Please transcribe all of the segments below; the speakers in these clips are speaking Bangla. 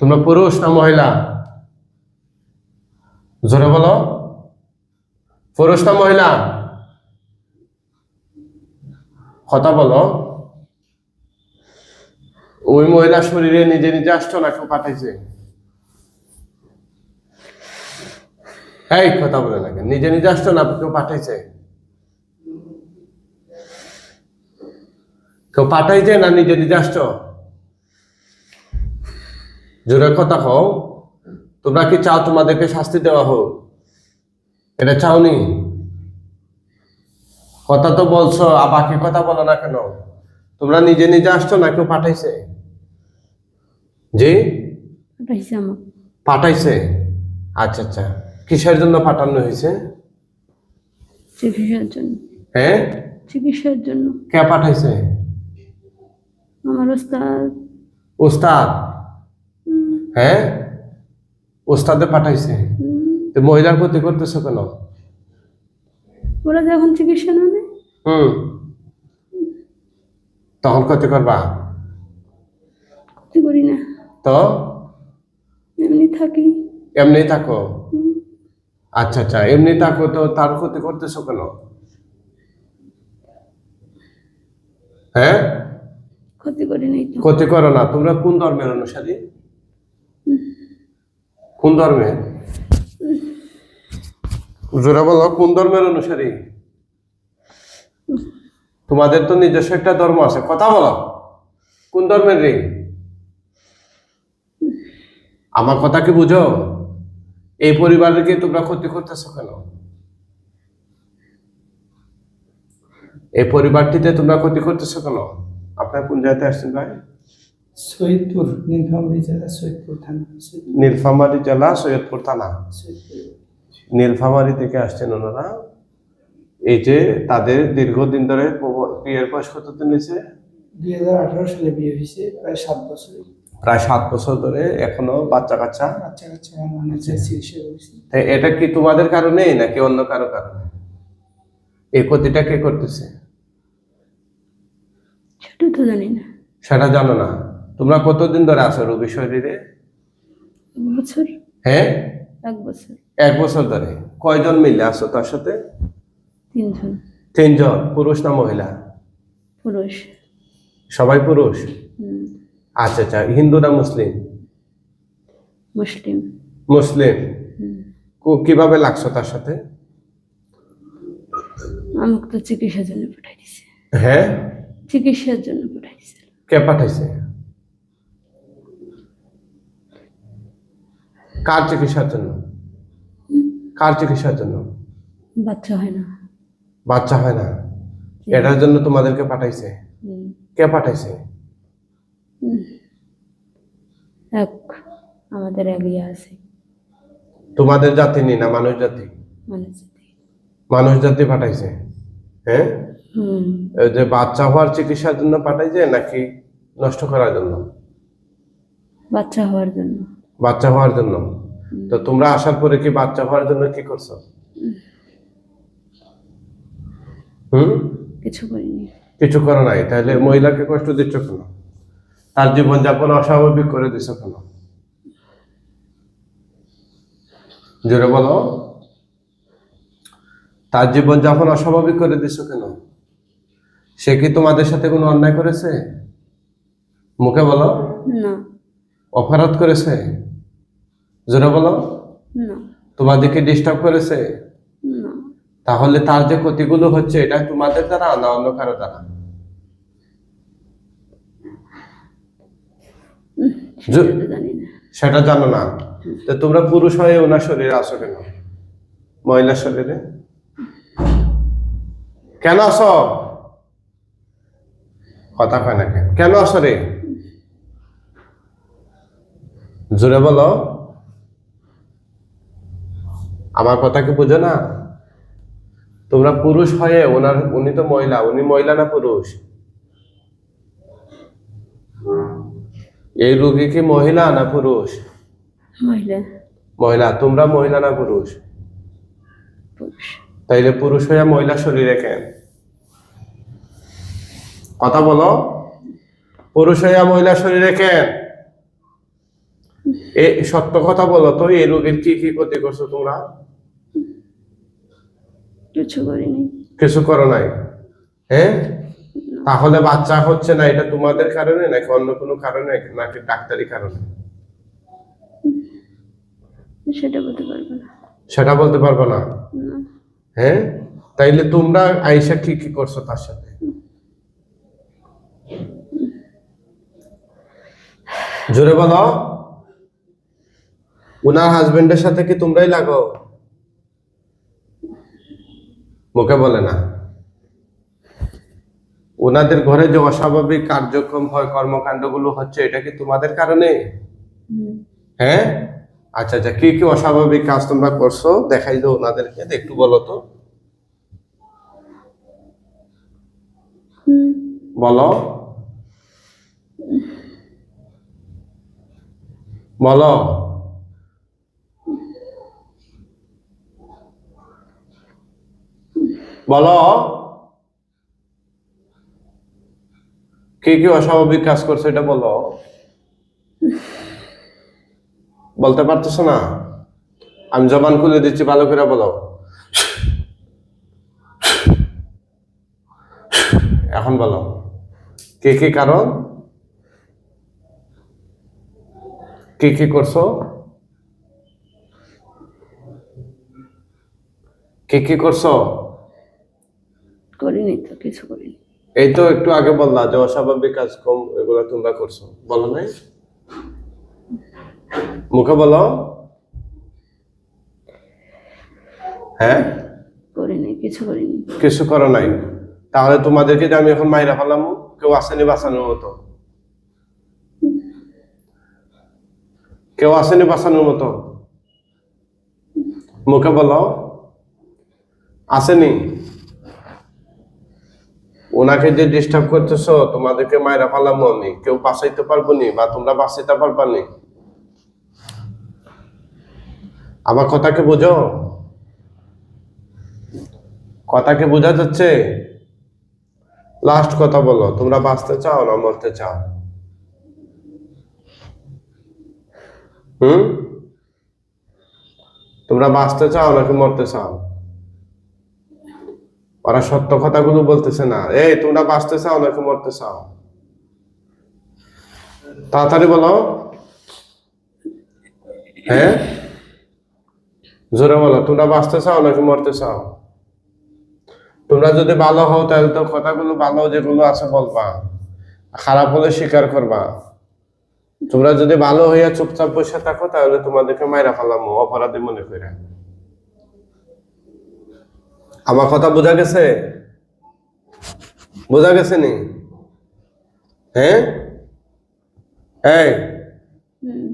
তোমরা পুরুষ না মহিলা? জোরে বলো, পুরুষ না মহিলা? কথা বলো। ওই মহিলা শরীরে নিজে নিজে আসতো না কেউ পাঠাইছে? এই কথা বলে না কেন? নিজে নিজে আসতো না কেউ পাঠাইছে? কেউ পাঠাইছে না নিজে নিজে আসতো? জোরে কথা কও। তোমরা কি চাও তোমাদেরকে শাস্তি দেওয়া হোক? এটা চাওনি? কথা তো বলছো, আর বাকি কথা বলো না কেন? তোমরা নিজে নিজে আসছো না কেউ পাঠাইছে? জি, পাঠাইছে আমাকে। পাঠাইছে। আচ্ছা আচ্ছা, কিসের জন্য পাঠানো হয়েছে? চিকিৎসার জন্য। হ্যাঁ, চিকিৎসার জন্য। কে পাঠাইছে? আমার ওস্তাদ। ওস্তাদ? হ্যাঁ, ওস্তাদে পাঠাইছে। তো মহিলার ক্ষতি করতেছো কেন? ওরা যখন চিকিৎসা না নেয় তখন ক্ষতি করবা? ক্ষতি করি না, তো এমনি থাকি। এমনি থাকো? আচ্ছা আচ্ছা, এমনি থাকো তো তার ক্ষতি করতেছো কেন? হ্যাঁ, ক্ষতি করি নাই তো। ক্ষতি করো না। তোমরা কোন ধর্মের অনুসারী? কোন ধর্মের? জোরে বলো, কোন ধর্মের অনুসারী? তোমাদের তো নিজস্ব একটা ধর্ম আছে, কথা বলো। কোন ধর্মের রে? আমার কথা কি বুঝো? এই পরিবারকে তোমরা ক্ষতি করতেছো কেন? এই পরিবারটিতে তোমরা ক্ষতি করতেছো কেন? আপনার কোন জায়গাতে আসছেন ভাই? সৈয়দপুর, নীলফামারী জেলা সৈয়দপুর থানা। নীলফামারী জেলা সৈয়দপুর থানা। সৈয়দপুর। নীলফামারী থেকে আসছেন ওনারা। এই যে তাদের দীর্ঘদিন ধরে বিয়ের বয়স কতদিন হয়েছে? 2018 সালে বিয়ে হয়েছে, প্রায় 7 বছর। প্রায় 7 বছর ধরে এখনো বাচ্চা কাচ্চা। বাচ্চা কাচ্চা মানে চিকিৎসা করেছি। এটা কি তোমাদের কারণেই নাকি অন্য কারো কারণে? এই ক্ষতিটা কে করতেছে? সেটা তো জানি না। সেটা জানো না? তোমরা কতদিন ধরে আছো রোগী শরীরে? 1 বছর। হ্যাঁ, 1 বছর। 1 বছর ধরে। কয়জন মিলে আছো তার সাথে? 3 জন। 3 জন। পুরুষ না মহিলা? পুরুষ। সবাই পুরুষ? হুম, আচ্ছা আচ্ছা, হিন্দু না মুসলিম? মুসলিম। মুসলিম। হুম। কিভাবে লাগছো তার সাথে? আমাকে তো চিকিৎসার জন্য পাঠাই দিছে। হ্যাঁ, চিকিৎসার জন্য পাঠাই দিছে। কে পাঠাইছে? কার চিকিৎসার জন্য? কার চিকিৎসার জন্য? বাচ্চা হয় না। বাচ্চা হয় না, এটার জন্য তোমাদেরকে পাঠাইছে? হুম। কে পাঠাইছে? এক আমাদের এক ইয়ে আছে, তোমাদের জাতি নি না মানুষ জাতি? মানুষ জাতি। মানুষ জাতি পাঠাইছে। হ্যাঁ, হুম। এই যে বাচ্চা হওয়ার চিকিৎসার জন্য পাঠাইছে নাকি নষ্ট করার জন্য? বাচ্চা হওয়ার জন্য। বাচ্চা হওয়ার জন্য। তো তোমরা আসার পরে কি বাচ্চা হওয়ার জন্য কি করছো? কিছু করিনি। কিছু করো নাই, তাহলে মহিলাকে কষ্ট দিচ্ছ কেন? তার জীবনযাপন অস্বাভাবিক করে দিচ্ছ কেন? জোরে বলো, তার জীবনযাপন অস্বাভাবিক করে দিচ্ছ কেন? সে কি তোমাদের সাথে কোনো অন্যায় করেছে? মুখে বলো। না। অপরাধ করেছে? জোরে বলো। না। তোমাদেরকে ডিস্টার্ব করেছে? না। তাহলে তার যে ক্ষতিগুলো হচ্ছে এটা তোমাদের দ্বারা না অন্য কারো দ্বারা? সেটা তো জানি না। সেটা জানো না? তো তোমরা পুরুষ হয়ে ওনার শরীরে আসো কেন? মহিলার শরীরে কেন আসো? কথা কয় না কেন? কেন আসো রে? জোরে বলো। আমার কথা কি বুঝো না? তোমরা পুরুষ হয়ে উনি তো মহিলা, উনি মহিলা না পুরুষ? এই রোগী কি মহিলা না পুরুষ? মহিলা। মহিলা। তোমরা মহিলা না পুরুষ? পুরুষ। তাইলে পুরুষ হয়ে মহিলা শরীরে কেন? কথা বলো। পুরুষ হয়ে মহিলা শরীরে কেন? সত্য কথা বলো তো, এই রোগের কি কি ক্ষতি করছো তোমরা? কিছু করিনি। কিছু করো নাই? হ্যাঁ, তাহলে বাচ্চা হচ্ছে না, এটা তোমাদের কারণে নাকি অন্য কোনো কারণে, নাকি ডাক্তারি কারণে? সেটা বলতে পারবো না। সেটা বলতে পারবো না? না। হ্যাঁ, তাইলে তোমরা আইসা কি কি করছো তার সাথে? জোরে বলো। উনার হাজবেন্ডের সাথে কি তোমরাই লাগো? মুখে বলে না। ওনাদের ঘরে যে অস্বাভাবিক কার্যক্রম হয়, কর্মকাণ্ডগুলো হচ্ছে, এটা কি তোমাদের কারণে? হুম। হ্যাঁ, আচ্ছা আচ্ছা, কি কি অস্বাভাবিক কাজ তোমরা করছো দেখাই দাও ওনাদেরকে, একটু বলো তো। হুম। বলো বলো। বলো কি কি অস্বাভাবিক কাজ করছো, এটা বলো। বলতে পারতেছো না? আমি জবান খুলে দিচ্ছি, ভালো করে বলো। এখন বলো কি কি কারণ, কি কি করছো, কি কি করছো? করিনি তো, কিছু করিনি। এই তো একটু আগে বললা যে অস্বাভাবিক কাজ কম, এগুলো তোমরা করছো, বলো নাই? মুখে বলো। হ্যাঁ, করিনি, কিছু করিনি। কিছু করো নাই? তাহলে তোমাদেরকে যে আমি এখন মাইরা ফেলাম, কেউ আসেনি বাঁচানোর মতো? কেউ আসেনি বাঁচানোর মতো? মুখে বলো, আসেনি? ওনাকে যে ডিস্টার্ব করতেছো, তোমাদেরকে মাইরা ফেলাম আমি, কেউ বাঁচাইতে পারবো নি, বা তোমরা বাঁচাইতে পারবা নি? আমার কথাকে বুঝো? কথাকে বোঝা যাচ্ছে? লাস্ট কথা বলো, তোমরা বাঁচতে চাও না মরতে চাও? হুম, তোমরা বাঁচতে চাও নাকি মরতে চাও? ওরা সত্য কথাগুলো বলতেছে না। এই, তোমরা বাঁচতে চাও নাকি মরতে চাও? তাড়াতাড়ি বলো। হ্যাঁ, জোরে বলো, তোমরা বাঁচতে চাও নাকি মরতে চাও? তোমরা যদি ভালো হও তাহলে তো কথাগুলো ভালো যেগুলো আছে বলবা, খারাপ হলে স্বীকার করবা। তোমরা যদি ভালো হইয়া চুপচাপ বসে থাকো, তাহলে তোমাদেরকে মাইরা ফেলাম অপরাধী মনে করে। আমার কথা বোঝা গেছে? বোঝা গেছে নি? হ্যাঁ, এই, হুম।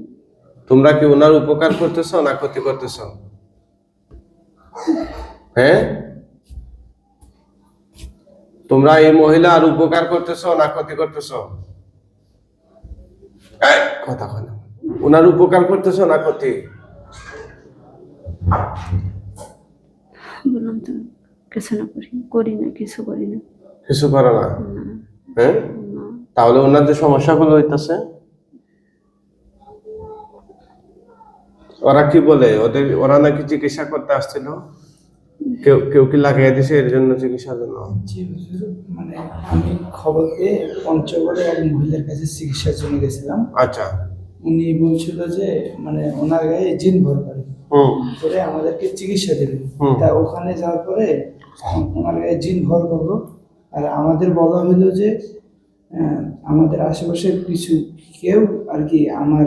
তোমরা কি ওনার উপকার করতেছো না ক্ষতি করতেছো? হ্যাঁ, তোমরা এই মহিলার উপকার করতেছো না ক্ষতি করতেছো? এই, কথা কয় না। ওনার উপকার করতেছো না ক্ষতি? বললাম তো, কিছু না করি না, কিছু করি না। কিছু করো না? না। হ্যাঁ, না। তাহলে ওনার যে সমস্যাগুলো হইতেছে, ওরা কি বলে, ওরা নাকি চিকিৎসা করতে আসছিল, কেউ কেউ কি লাগিয়ে দিছে এর জন্য, চিকিৎসার জন্য? জি হুজুর, মানে আমি খবর পেয়ে পঞ্চগড়ে এক মহিলার কাছে চিকিৎসার জন্য গেছিলাম। আচ্ছা। উনি বলছিল যে মানে ওনার গায়ে জিন ভর করে, হুম করে আমাদেরকে চিকিৎসা দেবে। হুম। তা ওখানে যাওয়ার পরে ওনার গায়ে জিন ভর করলো, আর আমাদের বলা হলো যে আমাদের আশেপাশের কিছু কেউ আর কি আমার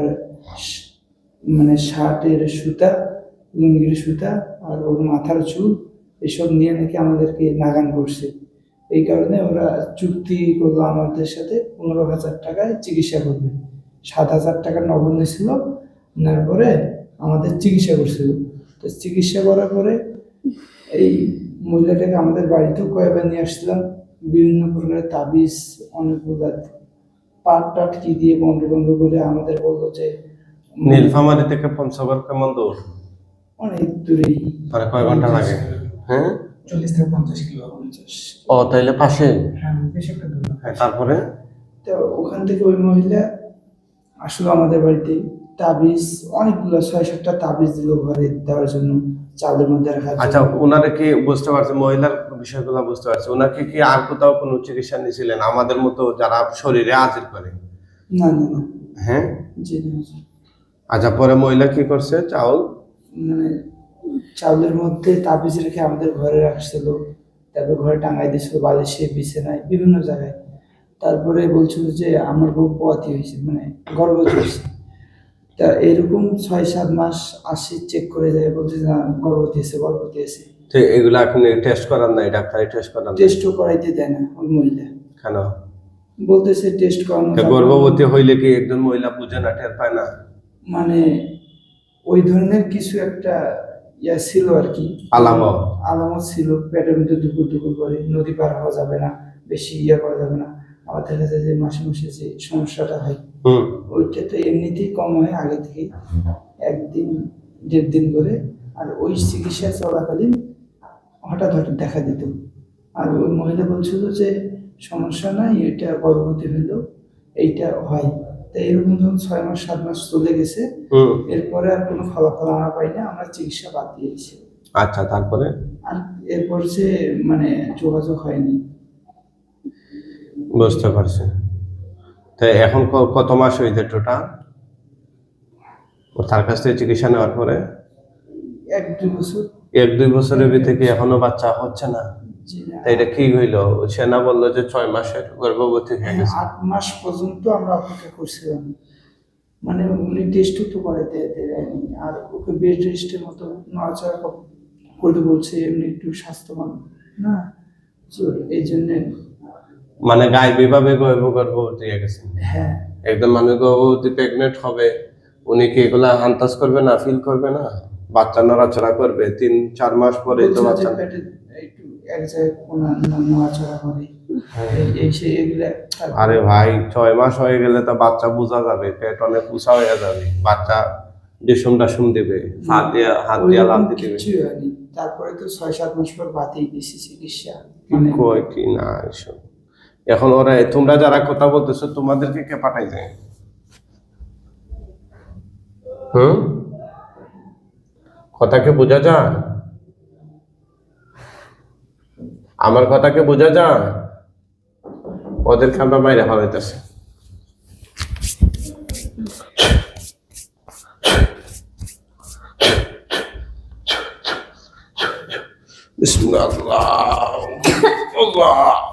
মানে শার্টের সুতা, লুঙ্গির সুতা আর ওর মাথার চুল এসব নিয়ে নাকি আমাদেরকে নাগান করছে। এই কারণে ওরা চুক্তি করলো আমাদের সাথে 15,000 টাকায় চিকিৎসা করবে। 7,000 টাকা নগদ ছিল, নেওয়ার পরে আমাদের চিকিৎসা করছিল। তো চিকিৎসা করার পরে এই মহিলাটাকে আমাদের বাড়িতেও কয়েকবার নিয়ে আসছিলাম, বিভিন্ন প্রকারের তাবিজ, অনেকগুলো পাট টাট কি দিয়ে বন্ধ বন্ধ করে আমাদের বললো যে নীলফামারী থেকে পঞ্চগড় কেমন দূর? অনেক দূরেই, মানে কয় ঘন্টা লাগে? হ্যাঁ, 40 থেকে 50 কিলো, 50। ও, তাইলে পাশে। হ্যাঁ, বেশ একটা দূর। হ্যাঁ, তারপরে? তো ওখান থেকে ওই মহিলা আসলো আমাদের বাড়িতে। তাবিজ অনেকগুলো 6-7টা তাবিজ দিল ঘরে দেওয়ার জন্য, চালের মধ্যে রাখার জন্য। আচ্ছা, ওনারা কি বুঝতে পারছে, মহিলার বিষয়গুলো বুঝতে পারছে, ওনাকে কি আর কোথাও কোনো চিকিৎসা নিয়েছিলেন আমাদের মতো যারা শরীরে আজির করে? না না না, হ্যাঁ। জি না হুজুর। আচ্ছা, পরে মহিলা কি করছে? চাউল মানে চাউলের মধ্যে তাবিজ রেখে আমাদের ঘরে রাখছিল, তারপর ঘরে টাঙাই দিয়েছিল, বালিশে, বিছানায়, বিভিন্ন জায়গায়। তারপরে বলছিল যে আমার বউ পোয়াতি হয়েছে, মানে গর্ভবতী হয়েছে। তা এরকম 6-7 মাস আসি, চেক করে যায়, বলছে যে না, গর্ভবতী হয়েছে, গর্ভবতী হয়েছে। তো এগুলো আপনি টেস্ট করার নাই? ডাক্তারি টেস্ট করার নাই? টেস্টও করাইতে দেয় না ওই মহিলা, কেন? বলতেছে টেস্ট করানো তো যাবে না। গর্ভবতী হইলে কি একজন মহিলা বুঝে না, টের পায় না? মানে ওই ধরনের কিছু একটা ইয়া ছিল আর কি, আলামত। আলামত ছিল, পেটের মধ্যে দুপুর দুপুর করে, নদী পার হওয়া যাবে না, বেশি ইয়া করা যাবে না। আবার দেখা যায় যে মাসে মাসে যে সমস্যাটা হয়, হুম। ওইটা তো এমনিতেই কম হয় আগে থেকেই, 1-1.5 দিন করে। আর ওই চিকিৎসা চলাকালীন হঠাৎ হঠাৎ দেখা দিত। আর ওই মহিলা বলছিল যে সমস্যা নাই, এটা গর্ভবতী হইলো, এইটা হয়। তাই এরকম ধরুন 6 মাস 7 মাস চলে গেছে, হুম। এরপরে আর কোনো ফলাফল আমরা পাই না, আমরা চিকিৎসা বাদ দিয়েছি। আচ্ছা, তারপরে? আর এরপর যে মানে যোগাযোগ হয়নি। বুঝতে পারছি। তো এখন কত মাস হয়েছে টোটাল তার কাছ থেকে চিকিৎসা নেওয়ার পরে? 1-2 বছর। 1-2 বছরের ভিতরে কি এখনো বাচ্চা হচ্ছে না? জি না, তা এটা কি হইলো? সে না বললো যে 6 মাসের গর্ভবতী হয়ে গেছে? 8 মাস পর্যন্ত আমরা অপেক্ষা করছিলাম। মানে উনি টেস্টও তো করাইতে দেয়নি, আর ওকে বেড রেস্টের মতো নড়াচড়া করতে বলছে, এমনি একটু স্বাস্থ্যবান না, তো এই জন্যে। মানে গায়েবী ভাবে গর্ভবতী হয়ে গেছে? হ্যাঁ, একদম মানুষ গর্ভবতী প্রেগনেন্ট হবে, উনি কি এগুলা আন্দাজ করবে না, ফিল করবে না? বাচ্চা নড়াচড়া করবে 3-4 মাস পরে তো বলছে যে বাচ্চা। পেটে একটু এক জায়গায় কোনো নড়াচড়া করে, এই সেই এগুলা। আরে ভাই, 6 মাস হয়ে গেলে তো বাচ্চা বোঝা যাবে, পেট অনেক উঁচা হয়ে যাবে, বাচ্চা ডিসুম ডাসুম দিবে, হাত দিয়ে লাথি দিবে। কিছুই হয়নি। তারপরে তো 6-7 মাস পর বাতিল দিছি চিকিৎসা। কি কয় কি না এসব। এখন ওরা, তোমরা যারা কথা বলতেছো, তোমাদেরকে কে পাঠাইছে? হুম, কথাকে বোঝা যায়? আমার কথাকে বোঝা যায়? ওদেরকে আমরা বাইরে ফেলাইতেছি। বিসমিল্লাহ, আল্লাহ